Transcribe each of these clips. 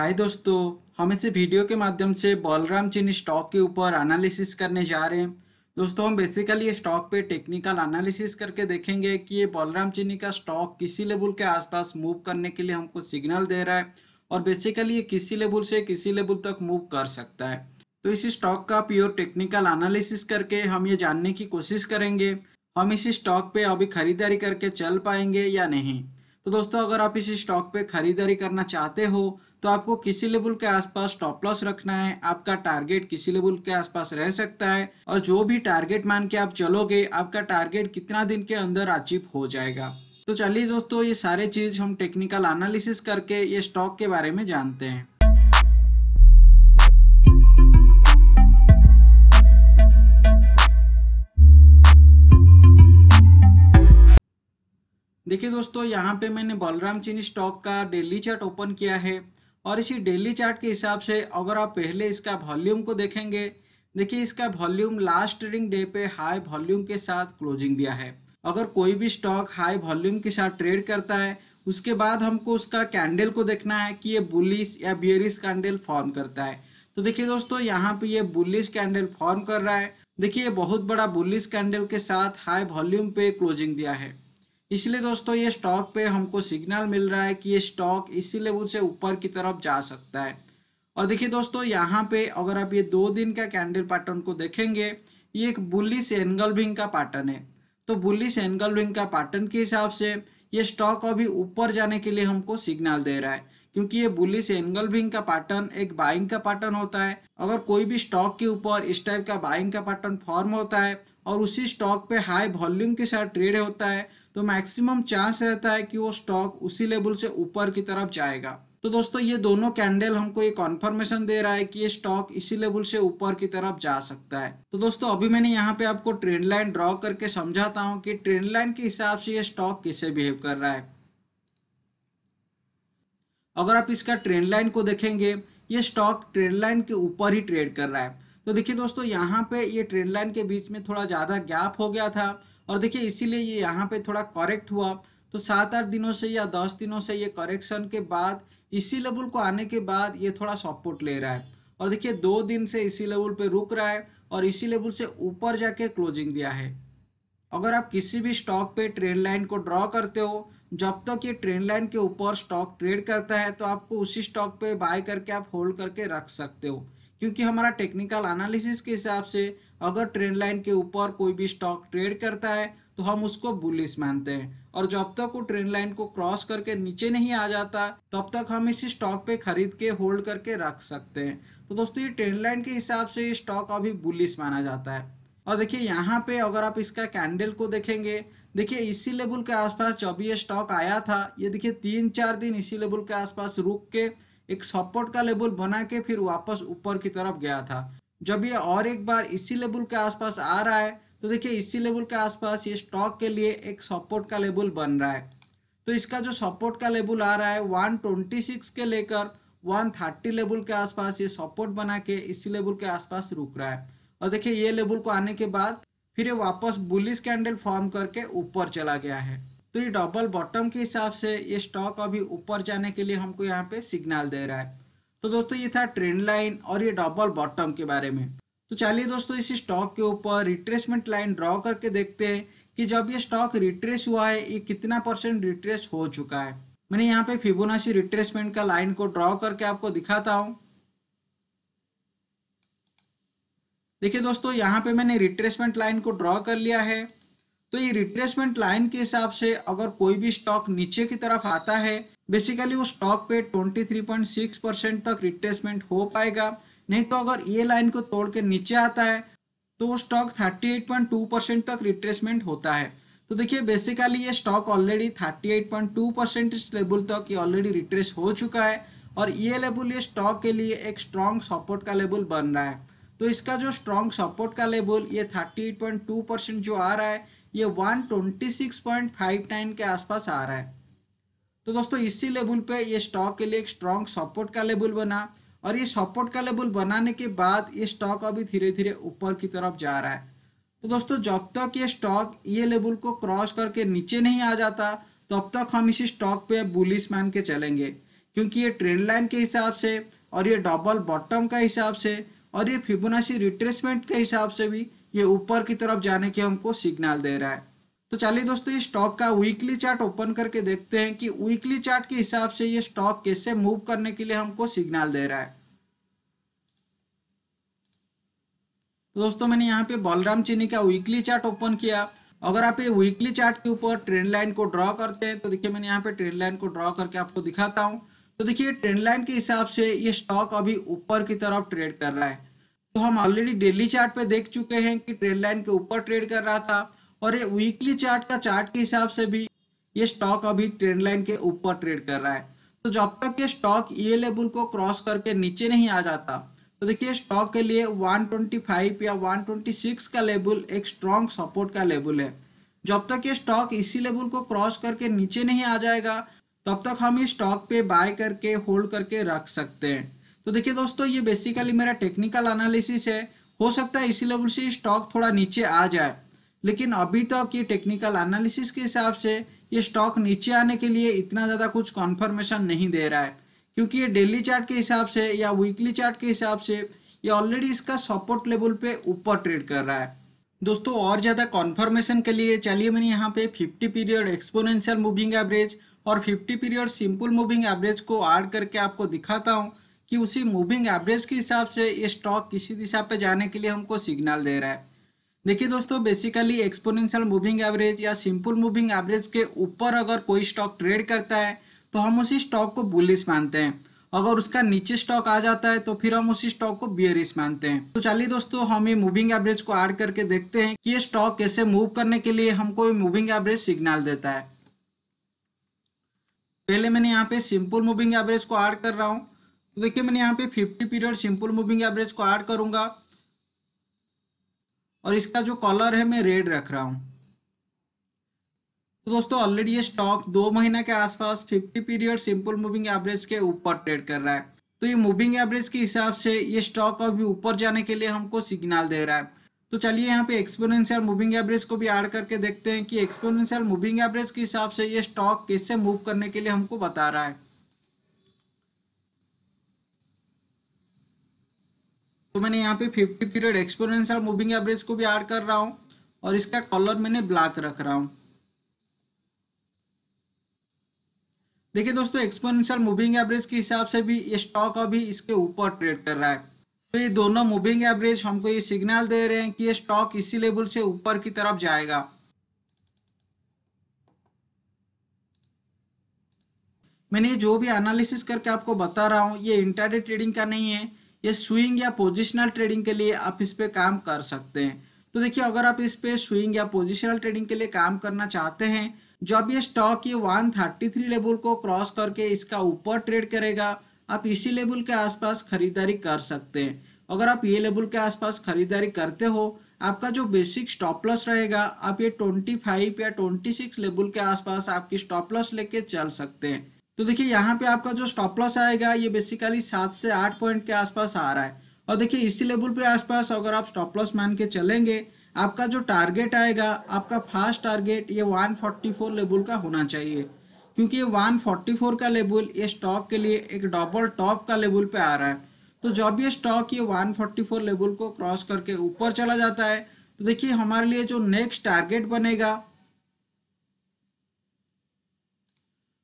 हाय दोस्तों, हम इस वीडियो के माध्यम से बलराम चीनी स्टॉक के ऊपर एनालिसिस करने जा रहे हैं। दोस्तों, हम बेसिकली ये स्टॉक पे टेक्निकल एनालिसिस करके देखेंगे कि ये बलराम चीनी का स्टॉक किसी लेवल के आसपास मूव करने के लिए हमको सिग्नल दे रहा है और बेसिकली ये किसी लेवल से किसी लेवल तक मूव कर सकता है। तो इस स्टॉक का प्योर टेक्निकल एनालिसिस करके हम ये जानने की कोशिश करेंगे हम इस स्टॉक पे अभी खरीदारी करके चल पाएंगे या नहीं। तो दोस्तों, अगर आप इस स्टॉक पे खरीदारी करना चाहते हो तो आपको किसी लेवल के आसपास स्टॉप लॉस रखना है। आपका टारगेट किसी लेवल के आसपास रह सकता है और जो भी टारगेट मान के आप चलोगे आपका टारगेट कितना दिन के अंदर अचीव हो जाएगा। तो चलिए दोस्तों, ये सारे चीज हम टेक्निकल एनालिसिस करके ये स्टॉक के बारे में जानते हैं। देखिए दोस्तों, यहाँ पे मैंने बलराम चीनी स्टॉक का डेली चार्ट ओपन किया है और इसी डेली चार्ट के हिसाब से अगर आप पहले इसका वॉल्यूम को देखेंगे, देखिए इसका वॉल्यूम लास्ट ट्रेडिंग डे पे हाई वॉल्यूम के साथ क्लोजिंग दिया है। अगर कोई भी स्टॉक हाई वॉल्यूम के साथ ट्रेड करता है उसके बाद हमको उसका कैंडल को देखना है कि ये बुलिश या बियरिश कैंडल फॉर्म करता है। तो देखिए दोस्तों, यहाँ पे ये बुलिश कैंडल फॉर्म कर रहा है। देखिए ये बहुत बड़ा बुलिश कैंडल के साथ हाई वॉल्यूम पे क्लोजिंग दिया है। इसलिए दोस्तों, ये स्टॉक पे हमको सिग्नल मिल रहा है कि ये स्टॉक इसी लेवल से ऊपर की तरफ जा सकता है। और देखिए दोस्तों, यहाँ पे अगर आप ये 2 दिन का कैंडल पैटर्न को देखेंगे, ये एक बुलिश एनगल्विंग का पैटर्न है। तो बुलिश एनगल्विंग का पैटर्न के हिसाब से ये स्टॉक अभी ऊपर जाने के लिए हमको सिग्नल दे रहा है, क्योंकि ये बुलिश एनगल्विंग का पैटर्न एक बाइंग का पैटर्न होता है। अगर कोई भी स्टॉक के ऊपर इस टाइप का बाइंग का पैटर्न फॉर्म होता है और उसी स्टॉक पे हाई वॉल्यूम के साथ ट्रेड होता है तो मैक्सिमम चांस रहता है कि वो स्टॉक उसी लेवल से ऊपर की तरफ जाएगा। तो दोस्तों, ये दोनों कैंडल हमको ये कॉन्फर्मेशन दे रहा है कि ये स्टॉक इसी लेवल से ऊपर की तरफ जा सकता है। तो दोस्तों, अभी मैंने यहाँ पे आपको ट्रेंड लाइन ड्रॉ करके समझाता हूँ कि ट्रेंड लाइन के हिसाब से ये स्टॉक कैसे बिहेव कर रहा है। अगर आप इसका ट्रेंड लाइन को देखेंगे, ये स्टॉक ट्रेंड लाइन के ऊपर ही ट्रेड कर रहा है। तो देखिए दोस्तों, यहाँ पे ये ट्रेंड लाइन के बीच में थोड़ा ज़्यादा गैप हो गया था और देखिए इसीलिए ये यहाँ पे थोड़ा करेक्ट हुआ। तो 7-8 दिनों से या 10 दिनों से ये करेक्शन के बाद इसी लेवल को आने के बाद ये थोड़ा सपोर्ट ले रहा है और देखिए 2 दिन से इसी लेवल पे रुक रहा है और इसी लेवल से ऊपर जाके क्लोजिंग दिया है। अगर आप किसी भी स्टॉक पे ट्रेंड लाइन को ड्रॉ करते हो, जब तक ये ट्रेंड लाइन के ऊपर स्टॉक ट्रेड करता है तो आपको उसी स्टॉक पे बाय करके आप होल्ड करके रख सकते हो, क्योंकि हमारा टेक्निकल एनालिसिस के हिसाब से अगर ट्रेंड लाइन के ऊपर कोई भी स्टॉक ट्रेड करता है तो हम उसको बुलिश मानते हैं और जब तक वो ट्रेंड लाइन को क्रॉस करके नीचे नहीं आ जाता तब तक हम इसी स्टॉक पे खरीद के होल्ड करके रख सकते हैं। तो दोस्तों, ये ट्रेंड लाइन के हिसाब से ये स्टॉक अभी बुलिश माना जाता है। और देखिए यहाँ पे अगर आप इसका कैंडल को देखेंगे, देखिए इसी लेवल के आसपास जब ये स्टॉक आया था, ये देखिए 3-4 दिन इसी लेवल के आसपास रुक के एक सपोर्ट का लेवल बना के फिर वापस ऊपर की तरफ गया था। जब ये और एक बार इसी लेवल के आसपास आ रहा है तो देखिए इसी लेवल के आसपास ये स्टॉक के लिए एक सपोर्ट का लेवल बन रहा है। तो इसका जो सपोर्ट का लेवल आ रहा है 126 के लेकर 130 लेवल के आसपास ये सपोर्ट बना के इसी लेवल के आसपास रुक रहा है और देखिए ये लेवल को आने के बाद फिर ये वापस बुलिश कैंडल फॉर्म करके ऊपर चला गया है। तो ये डबल बॉटम के हिसाब से ये स्टॉक अभी ऊपर जाने के लिए हमको यहाँ पे सिग्नल दे रहा है। तो दोस्तों, ये था ट्रेंड लाइन और ये डबल बॉटम के बारे में। तो चलिए दोस्तों, इस स्टॉक के ऊपर रिट्रेसमेंट लाइन ड्रॉ करके देखते हैं कि जब ये स्टॉक रिट्रेस हुआ है ये कितना % रिट्रेस हो चुका है। मैंने यहाँ पे फिबोनाची रिट्रेसमेंट का लाइन को ड्रॉ करके आपको दिखाता हूँ। देखिए दोस्तों, यहाँ पे मैंने रिट्रेसमेंट लाइन को ड्रॉ कर लिया है। तो ये रिट्रेसमेंट लाइन के हिसाब से अगर कोई भी स्टॉक नीचे की तरफ आता है, बेसिकली वो स्टॉक पे 23.6% तक रिट्रेसमेंट हो पाएगा। नहीं तो अगर ये लाइन को तोड़ के नीचे आता है तो वो स्टॉक 38.2% तक रिट्रेसमेंट होता है। तो देखिए बेसिकली ये स्टॉक ऑलरेडी 38.2% इस लेवल तक ये ऑलरेडी रिट्रेस हो चुका है और ये लेवल ये स्टॉक के लिए एक स्ट्रॉन्ग सपोर्ट का लेवल बन रहा है। तो इसका जो स्ट्रॉन्ग सपोर्ट का लेवल ये 38.2% जो आ रहा है ये 126.59 के आसपास आ रहा है। तो दोस्तों, इसी लेवल पे ये स्टॉक के लिए एक स्ट्रॉन्ग सपोर्ट का लेवल बना और ये सपोर्ट का लेवल बनाने के बाद ये स्टॉक अभी धीरे धीरे ऊपर की तरफ जा रहा है। तो दोस्तों, जब तक ये स्टॉक ये लेवल को क्रॉस करके नीचे नहीं आ जाता तब तक हम इसी स्टॉक पे बुलिश मान के चलेंगे। क्योंकि ये ट्रेंड लाइन के हिसाब से और ये डबल बॉटम का हिसाब से और ये फिबोनाची रिट्रेसमेंट के हिसाब से भी ये ऊपर की तरफ जाने के हमको सिग्नल दे रहा है। तो चलिए दोस्तों ये स्टॉक का वीकली चार्ट ओपन करके देखते हैं कि वीकली चार्ट के हिसाब से ये स्टॉक कैसे मूव करने के लिए हमको सिग्नल दे रहा है। तो दोस्तों मैंने यहाँ पे बलराम चीनी का वीकली चार्ट ओपन किया। अगर आप ये वीकली चार्ट के ऊपर ट्रेंड लाइन को ड्रॉ करते हैं तो देखिए मैंने यहाँ पे ट्रेंड लाइन को ड्रॉ करके आपको दिखाता हूँ। तो देखिए ट्रेंड लाइन के हिसाब से ये स्टॉक अभी ऊपर की तरफ ट्रेड कर रहा है। तो हम ऑलरेडी डेली चार्ट पे देख चुके हैं कि ट्रेंड लाइन के ऊपर ट्रेड कर रहा था और ये वीकली चार्ट का चार्ट के हिसाब से भी ये स्टॉक अभी ट्रेंड लाइन के ऊपर ट्रेड कर रहा है। तो जब तक ये स्टॉक ये लेवल को क्रॉस करके नीचे नहीं आ जाता तो देखिए स्टॉक के लिए 125 या 126 का लेवल एक स्ट्रॉन्ग सपोर्ट का लेवल है। जब तक ये स्टॉक इसी लेवल को क्रॉस करके नीचे नहीं आ जाएगा तब तक हम इस स्टॉक पे बाय करके होल्ड करके रख सकते हैं। तो देखिए दोस्तों ये बेसिकली मेरा टेक्निकल एनालिसिस है। हो सकता है इसी लेवल से स्टॉक थोड़ा नीचे आ जाए, लेकिन अभी तक ये टेक्निकल एनालिसिस के हिसाब से ये स्टॉक नीचे आने के लिए इतना ज़्यादा कुछ कॉन्फर्मेशन नहीं दे रहा है, क्योंकि ये डेली चार्ट के हिसाब से या वीकली चार्ट के हिसाब से ये ऑलरेडी इसका सपोर्ट लेवल पे ऊपर ट्रेड कर रहा है। दोस्तों और ज़्यादा कॉन्फर्मेशन के लिए चलिए मैंने यहाँ पे 50 पीरियड एक्सपोनेंशियल मूविंग एवरेज और 50 पीरियड सिंपल मूविंग एवरेज को ऐड करके आपको दिखाता हूँ कि उसी मूविंग एवरेज के हिसाब से ये स्टॉक किसी दिशा पे जाने के लिए हमको सिग्नल दे रहा है। देखिए दोस्तों बेसिकली एक्सपोनेंशियल मूविंग एवरेज या सिंपल मूविंग एवरेज के ऊपर अगर कोई स्टॉक ट्रेड करता है तो हम उसी स्टॉक को बुलिश मानते हैं। अगर उसका नीचे स्टॉक आ जाता है तो फिर हम उसी स्टॉक को बियरिश मानते हैं। तो चलिए दोस्तों हम ये मूविंग एवरेज को ऐड करके देखते हैं कि ये स्टॉक कैसे मूव करने के लिए हमको ये मूविंग एवरेज सिग्नल देता है। पहले मैंने यहाँ पे सिंपल मूविंग एवरेज को ऐड कर रहा हूँ। तो देखिए मैंने यहाँ पे 50 पीरियड सिंपल मूविंग एवरेज को ऐड करूंगा और इसका जो कलर है मैं रेड रख रहा हूँ। तो दोस्तों ऑलरेडी ये स्टॉक 2 महीने के आसपास 50 पीरियड सिंपल मूविंग एवरेज के ऊपर ट्रेड कर रहा है। तो ये मूविंग एवरेज के हिसाब से ये स्टॉक अभी ऊपर जाने के लिए हमको सिग्नल दे रहा है। तो चलिए यहाँ पे एक्सपोनेंशियल मूविंग एवरेज को भी ऐड करके देखते हैं कि एक्सपोनेंशियल मूविंग एवरेज के हिसाब से ये स्टॉक कैसे मूव करने के लिए हमको बता रहा है। तो मैंने यहाँ पे 50 पीरियड एक्सपोनेंशियल मूविंग एवरेज को भी ऐड कर रहा हूँ और इसका कलर मैंने ब्लैक रख रहा हूँ। देखिए दोस्तों एक्सपोनेंशियल मूविंग एवरेज के हिसाब से भी ये स्टॉक अभी इसके ऊपर ट्रेड कर रहा है। तो ये दोनों मूविंग एवरेज हमको ये सिग्नल दे रहे हैं कि ये स्टॉक इसी लेवल से ऊपर की तरफ जाएगा। मैंने जो भी एनालिसिस करके आपको बता रहा हूँ ये इंट्राडे ट्रेडिंग का नहीं है, ये स्विंग या पोजिशनल ट्रेडिंग के लिए आप इस पे काम कर सकते हैं। तो देखिए अगर आप इस पे स्विंग या पोजिशनल ट्रेडिंग के लिए काम करना चाहते हैं, जब ये स्टॉक ये 133 लेवल को क्रॉस करके इसका ऊपर ट्रेड करेगा आप इसी लेवल के आसपास खरीदारी कर सकते हैं। अगर आप ये लेवल के आसपास खरीदारी करते हो आपका जो बेसिक स्टॉप लॉस रहेगा आप ये 25 या 26 लेवल के आसपास आपकी स्टॉप लॉस लेके चल सकते हैं। तो देखिए यहाँ पे आपका जो स्टॉप लॉस आएगा ये बेसिकली 7 से 8 पॉइंट के आसपास आ रहा है और देखिए इसी लेवल पे आसपास अगर आप स्टॉप लॉस मान के चलेंगे आपका जो टारगेट आएगा आपका फास्ट टारगेट ये 144 लेवल का होना चाहिए, क्योंकि ये 144 का लेवल ये स्टॉक के लिए एक डबल टॉप का लेवल पे आ रहा है। तो जब ये स्टॉक ये 144 लेवल को क्रॉस करके ऊपर चला जाता है तो देखिए हमारे लिए जो नेक्स्ट टारगेट बनेगा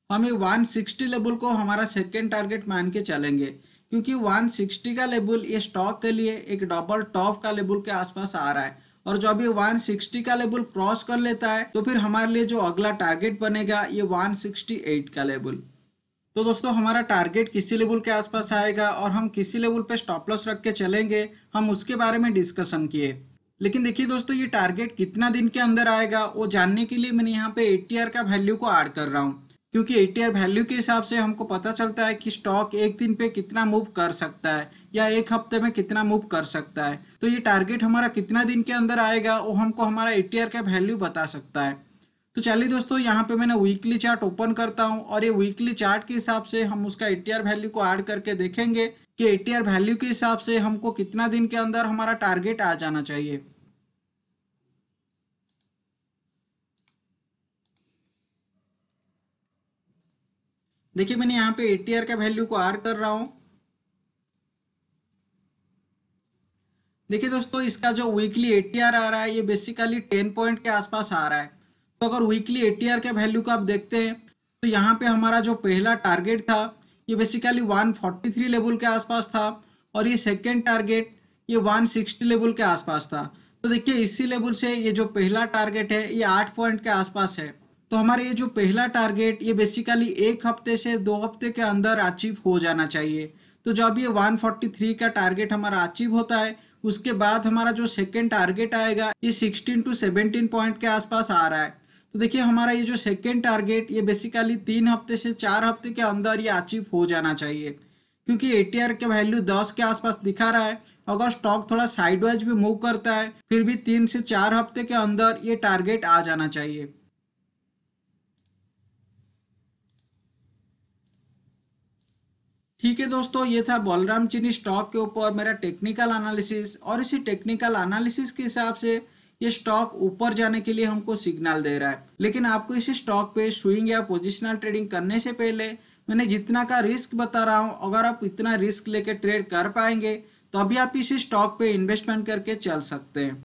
हम ये 160 लेवल को हमारा सेकेंड टारगेट मान के चलेंगे, क्योंकि 160 का लेवल ये स्टॉक के लिए एक डबल टॉप का लेवल के आसपास आ रहा है और जब ये 160 का लेवल क्रॉस कर लेता है तो फिर हमारे लिए जो अगला टारगेट बनेगा ये 168 का लेवल। तो दोस्तों हमारा टारगेट किसी लेवल के आसपास आएगा और हम किसी लेवल पे स्टॉप लॉस रख के चलेंगे हम उसके बारे में डिस्कशन किए। लेकिन देखिए दोस्तों ये टारगेट कितना दिन के अंदर आएगा वो जानने के लिए मैंने यहाँ पे एटीआर का वैल्यू को ऐड कर रहा हूँ, क्योंकि एटीआर वैल्यू के हिसाब से हमको पता चलता है कि स्टॉक एक दिन पे कितना मूव कर सकता है या एक हफ्ते में कितना मूव कर सकता है। तो ये टारगेट हमारा कितना दिन के अंदर आएगा वो हमको हमारा एटीआर का वैल्यू बता सकता है। तो चलिए दोस्तों यहाँ पे मैंने वीकली चार्ट ओपन करता हूँ और ये वीकली चार्ट के हिसाब से हम उसका एटीआर वैल्यू को ऐड करके देखेंगे कि एटीआर वैल्यू के हिसाब से हमको कितना दिन के अंदर हमारा टारगेट आ जाना चाहिए। देखिए मैंने यहाँ पे ATR का वैल्यू को ऐड कर रहा हूँ। देखिए दोस्तों, इसका जो वीकली ATR आ रहा है ये बेसिकली 10 पॉइंट के आसपास आ रहा है। तो अगर वीकली ATR के वैल्यू को आप देखते हैं तो यहाँ पे हमारा जो पहला टारगेट था ये बेसिकली 143 लेवल के आसपास था, और ये सेकेंड टारगेट ये 160 लेवल के आसपास था। तो देखिए इसी लेवल से ये जो पहला टारगेट है ये 8 पॉइंट के आसपास है। तो हमारे ये जो पहला टारगेट ये बेसिकली 1 हफ्ते से 2 हफ्ते के अंदर अचीव हो जाना चाहिए। तो जब ये 143 का टारगेट हमारा अचीव होता है उसके बाद हमारा जो सेकेंड टारगेट आएगा ये 16 टू 17 पॉइंट के आसपास आ रहा है। तो देखिए हमारा ये जो सेकेंड टारगेट ये बेसिकली 3 हफ्ते से 4 हफ्ते के अंदर ये अचीव हो जाना चाहिए, क्योंकि ATR का वैल्यू 10 के आसपास दिखा रहा है। अगर स्टॉक थोड़ा साइडवाइज भी मूव करता है फिर भी 3 से 4 हफ्ते के अंदर ये टारगेट आ जाना चाहिए। ठीक है दोस्तों, ये था बलराम चीनी स्टॉक के ऊपर मेरा टेक्निकल एनालिसिस, और इसी टेक्निकल एनालिसिस के हिसाब से ये स्टॉक ऊपर जाने के लिए हमको सिग्नल दे रहा है। लेकिन आपको इसी स्टॉक पे स्विंग या पोजिशनल ट्रेडिंग करने से पहले मैंने जितना का रिस्क बता रहा हूँ, अगर आप इतना रिस्क लेके ट्रेड कर पाएंगे तो अभी आप इसी स्टॉक पे इन्वेस्टमेंट करके चल सकते हैं।